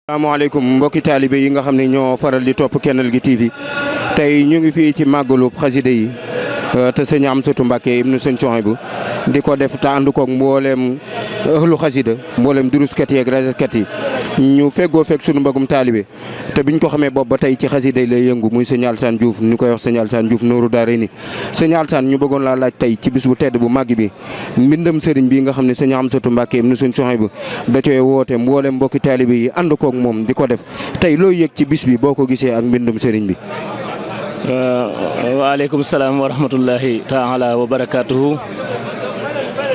asalaamaaleykum mbokki taalibe yi nga xam ne ñoo faral di topp Kennel gi TV tey ñu ngi fii ci màggalu xasida yi te sëñ Amsatou Mbacké ibnu sëñ Souhaïbou di ko def te ànd koog mbooleem ëhlu xasida mbooleem duruskat yi ak raiskat yi ñu feggoo fekk sunu mbagum taalibe te biñ ko xamee boobu ba tey ci xasida yi lay yëngu muy sëñ Alassane Diouf ñu koy wax sëñ Alassane Diouf Nooru Daarayni sëñ Alassane ñu bëggoon laa laaj tey ci bis bu tedd bu màgg bi mbindam sëriñ bi nga xam ne sëñ Amsatou Mbacké ibnu sëñ Souhaïbou da cooy woote mbooleem mbokki taalibe yi ànd koog moom di ko def tey looy yëg ci bis bi boo ko gisee ak mbindum sëriñ bi. waaleykum salaam wa rahmatullahi taala wa barakatuhu.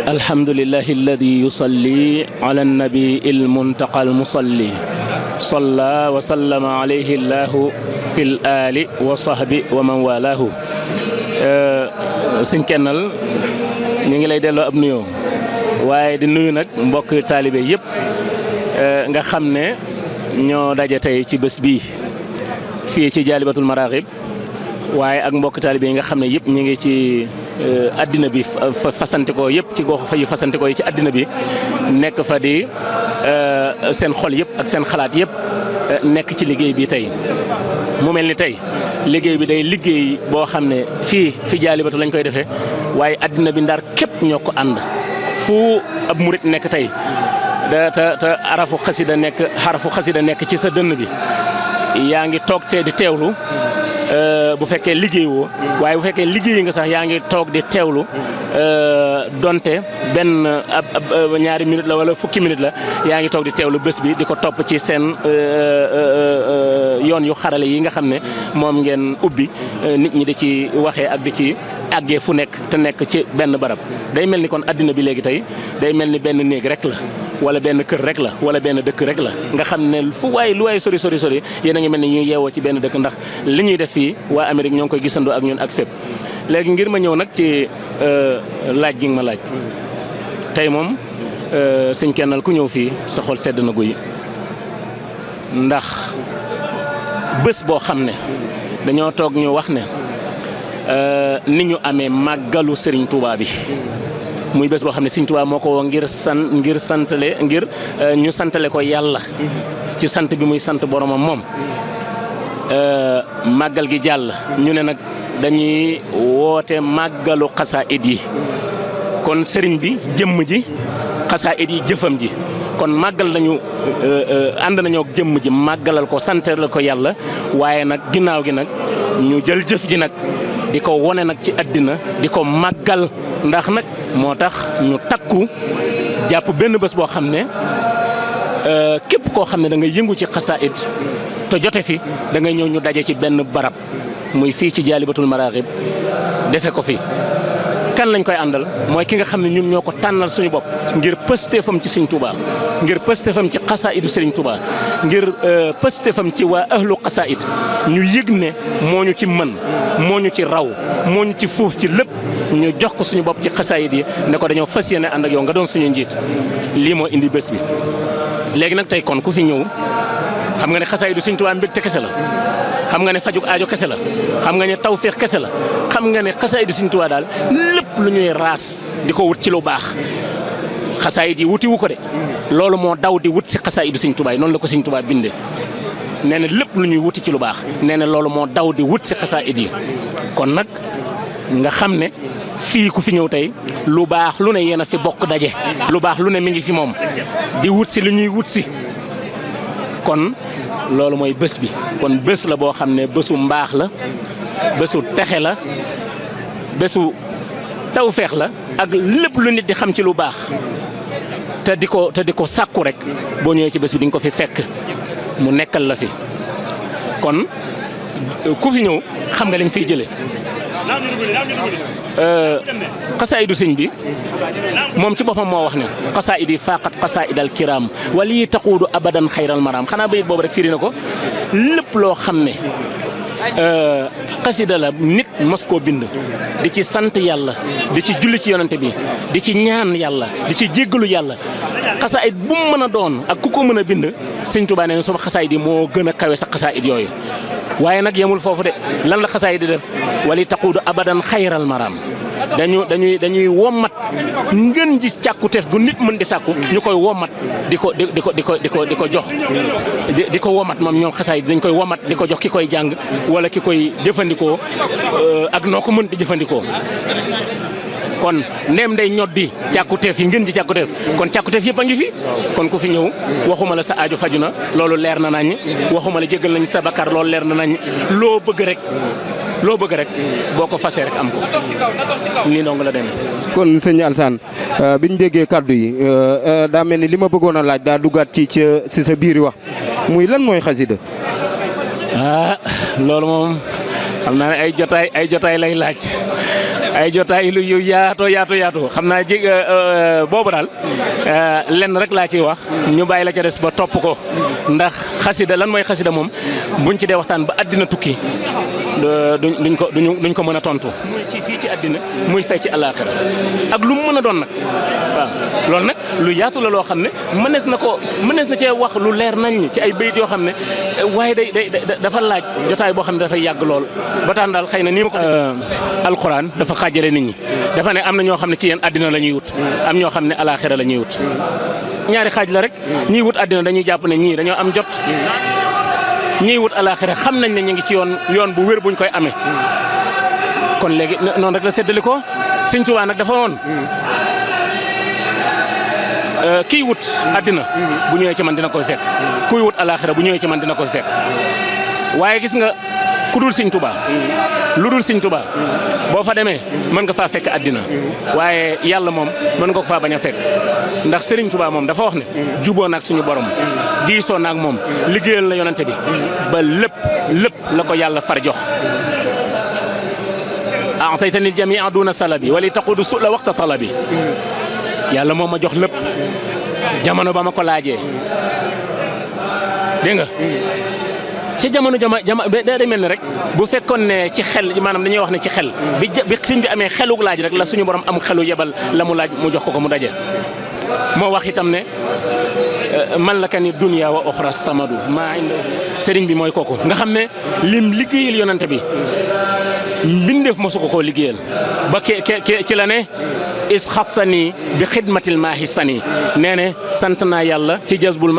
alhamdulillahi alladi yusalli ala nabi il muntaqa al musalli salla wa sallama alayhi llahu fil ali wa sahbi wa man walahu. sëñ Kennel ñu ngi lay delloo ab nuyoo waaye di nuyu nag mbokk taalibe yëpp nga xam ne ñoo daje tey ci bés bii fii ci Jaalibatul Maraaxib waaye ak mbokk taalibe yi nga xam ne yëpp ñu ngi ci addina bi fasante ko yëpp ci gox fa yu fasante ko yi ci addina bi nekk fa di seen xol yëpp ak seen xalaat yëpp nekk ci liggéey bi tey mu mel ni tey liggéey bi day liggéey boo xam ne fii fi Jaalibatu lañ koy defee waaye addina bi ndar képp ñoo ko ànd fu ab murit nekk tey te xarafu xasida nekk ci sa dënn bi yaa ngi toog te di teewlu bu fekkee liggéey woo waaye bu fekkee liggéey nga sax yaa ngi toog di teewlu donte benn ab ñaari minute la wala fukki minute la yaa ngi toog di teewlu bés bi di ko topp ci seen yoon yu xarale yi nga xam ne moom ngeen ubbi nit ñi di ci waxee ak di ci àggee fu nekk te nekk ci benn barab day mel ni kon addina bi léegi tey day mel ni benn néeg rek la wala benn kër rek la wala benn dëkk rek la nga xam ne fu waaye lu waay sori yéen a ngi mel ni ñuy yeewoo ci benn dëkk ndax li ñuy def fii waa Amérique ñoo ngi koy gisandoo ak ñun ak fépp. léegi ngir ma ñëw nag ci laaj gi nga ma laaj tey moom sëñ Kennel ku ñëw fii sa xol sedd na guy ndax bés boo xam ne dañoo toog ñu wax ne ni ñu amee màggalu Serigne Touba bi. muy bés boo xam ne Sëriñ Tuubaa moo ko woo ngir ñu santale ko yàlla ci sant bi muy sant boromam moom màggal gi jàll ñu ne nag dañuy woote màggalu xasaayid yi kon sëriñ bi jëmm ji xasaayid yi jëfam ji kon màggal nañu ànd nañoo jëmm ji màggalal ko santale ko yàlla waaye nag ginnaaw gi nag ñu jël jëf ji nag di ko wone nag ci àddina di ko màggal ndax nag moo tax ñu takku jàpp benn bés boo xam ne képp koo xam ne da ngay yëngu ci xasaayid te jote fi da ngay ñëw ñu daje ci benn barab muy fii ci Jaalibatul Maraaxib defe ko fi kan lañ koy àndal mooy ki nga xam ne ñun ñoo ko tànnal suñu bopp ngir pëstéefam ci Sëriñ Tuubaa ngir pëstéefam ci xasaayidu Sëriñ Tuubaa ngir pëstéefam ci waa ahlu xasaayid ñu yëg ne moo ñu ci mën moo ñu ci raw moo ñu ci fuuf ci lépp ñu jox ko suñu bopp ci xasaayid yi ne ko dañoo fas yéene ànd ak yow nga doon suñu njiit lii moo indi bés bi. léegi nag tey kon ku fi ñëw xam nga ne xasaayidu Sëriñ Tuubaa mbégte kese la xam nga ne fajug aajo kese la xam nga ne tawféex kese la xam nga ne xasaayidu Sëriñ Tuubaa daal lépp lu ñuy raas di ko wut ci lu baax xasaayid yi wuti wu ko de loolu moo daw di wut si xasaayidu Sëriñ Tuubaa yi noonu la ko Sëriñ Tuubaa bindee nee na lépp lu ñuy wuti ci lu baax nee na loolu moo daw di wut si xasaayid yi kon nag nga xam ne fii ku fi ñëw tey lu baax lu ne yéen a fi bokk daje lu baax lu ne mi ngi fi moom di wut si lu ñuy wut si kon loolu mooy bés bi kon bés la boo xam ne bésu mbaax la bésu texe la bésu tawfeex la ak lépp lu nit di xam ci lu baax te di ko sàkku rek boo ñëwee ci bés bi di nga ko fi fekk mu nekkal la fi kon ku fi ñëw xam nga lañ fiy jëlee xasaayidu sëñ bi moom ci boppam moo wax ne xasaayid yi faqat xasaayidal kiram wala yi taquudu abadan xayral maram xanaa bayit boobu rek firi na ko lépp loo xam ne xasida la nit mos koo bind di ci sant yàlla di ci julli ci yonante bi di ci ñaan yàlla di ci jéggalu yàlla xasaayid bu mu mën a doon ak ku ko mën a bind Sëñ Tuubaa nee na sama xasaayid yi moo gën a kawe sa xasaayid yooyu waaye nag yemul foofu de lan la xasaayid di def wali taquudu abadan xayral maram dañuy wommat ngën ji càkkuteef gu nit mën di sàkku ñu koy womat di ko jox di ko womat moom ñoom xasaay dañ koy womat di ko jox ki koy jàng wala ki koy jëfandikoo ak noo ko mën di jëfandikoo. kon ndéem day ñoddi càkkuteef yi ngeen di càkkuteef kon càkkuteef yëpp a ngi fi kon ku fi ñëw waxuma la sa aajo faju na loolu leer na nañ waxuma la jéggal nañ sa bakkaar loolu leer na nañ loo bëgg rek boo ko fasee rek am ko nii dong la demee. kon sëñ Alassane biñ déggee kàddu yi daa mel ni li ma bëggoon a laaj daa duggaat ci sa biir wax muy lan mooy xasida. loolu moom xam naa ne ay jotaay lay laaj. ay jotaay lu yu yaatu xam naa ji boobu daal lenn rek laa ciy wax ñu bàyyi la ca des ba topp ko ndax xasida lan mooy xasida moom buñ ci dee waxtaan ba àddina tukki duñ ko mën a tontu. muy ci fii ci àddina muy fay ci àllaaxira ak lu mu mën a doon nag waaw loolu nag lu yaatu la loo xam ne mënees na cee wax lu leer nañ ci ay bayit yoo xam ne waaye day dafa laaj jotaay boo xam ne dafay yàgg lool ba tax daal xëy na nii ma ko alxuraan dafa xaajale nit ñi dafa ne am na ñoo xam ne ci yéen àddina la ñuy wut am ñoo xam ne alaaxira la ñuy wut ñaari xaaj la rek ñiy wut àddina dañuy jàpp ne ñii dañoo am jot ñiy wut alaaxira xam nañ ne ñu ngi ci yoon bu wér buñ koy amee kon léegi noonu rek la séddale ko Sëñ Tuubaa nag dafa woon kiy wut àddina bu ñëwee ci man dina koy fekk kuy wut alaaxira bu ñëwee ci man dina koy fekk waaye gis nga ku dul Sëñ Tuubaa lu dul Sëñ Tuubaa boo fa demee mën nga faa fekk àddina waaye yàlla moom mën nga ko faa bañ a fekk ndax Sëriñ Tuubaa moom dafa wax ne juboo naag suñu borom diisoo naag moom liggéeyal na yonante bi ba lépp la ko yàlla far jox a'taytani al-jami'a duna salabi wa li taqudu su'la waxta talabi yàlla moom ma jox lépp jamono ba ma ko laajee dégg nga ci jamono day mel ni rek bu fekkoon ne ci xel maanaam dañuy wax ne ci xel bi sëñ bi amee xelug laaj rek la suñu borom am xelu yebal la mu laaj mu jox ko mu daje moo wax itam ne man la ka ni dunya wa oxra samadu maa indi sëriñ bi mooy kooku nga xam ne lim liggéeyal yonante bi mbindeef mosu ko koo liggéeyal ba ci la ne is xassani bi xidmatil maahi sani nee ne sant naa yàlla ci jazbul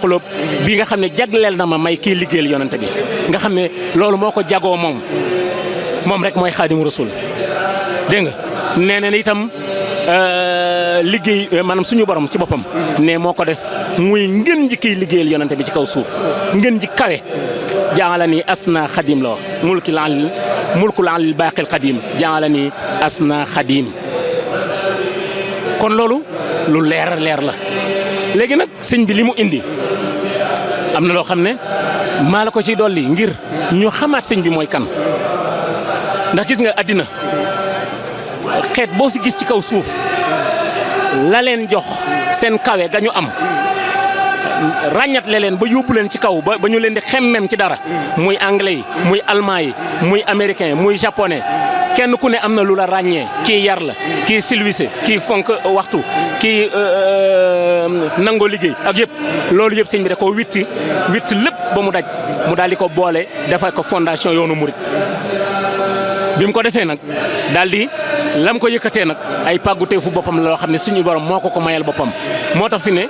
xulub bi nga xam ne jagleel na ma may kii liggéeyal yonante bi nga xam ne loolu moo ko jagoo moom rek mooy xaadimu rasul dégg nga nee na itam liggéey maanaam suñu borom ci boppam ne moo ko def muy ngën ji kiy liggéeyal yonante bi ci kaw suuf ngën ji kawe jaalani asna xadim la wax mulkul alil baaqil xadim jaalani asna xadim kon loolu lu leer la léegi nag sëñ bi li mu indi am na loo xam ne maa la ko ciy dolli ngir ñu xamaat sëñ bi mooy kan ndax gis nga àddina xeet boo fi gis ci kaw suuf la leen jox seen kawe ga ñu am ràññatle leen ba yóbbu leen ci kaw ba ñu leen di xemmem ci dara muy anglais yi muy allemand yi muy américain muy japonais kenn ku ne am na lu la ràññee kii yar la kii silwise kii fonk waxtu kii nangoo liggéey ak yëpp loolu yëpp sëñ bi da koo witti lépp ba mu daj mu daal di ko boole defal ko fondation yoonu murit bi mu ko defee nag daal di lam ko yëkkatee nag ay pàgguteefu boppam la loo xam ne suñu borom moo ko mayal boppam moo tax fi ne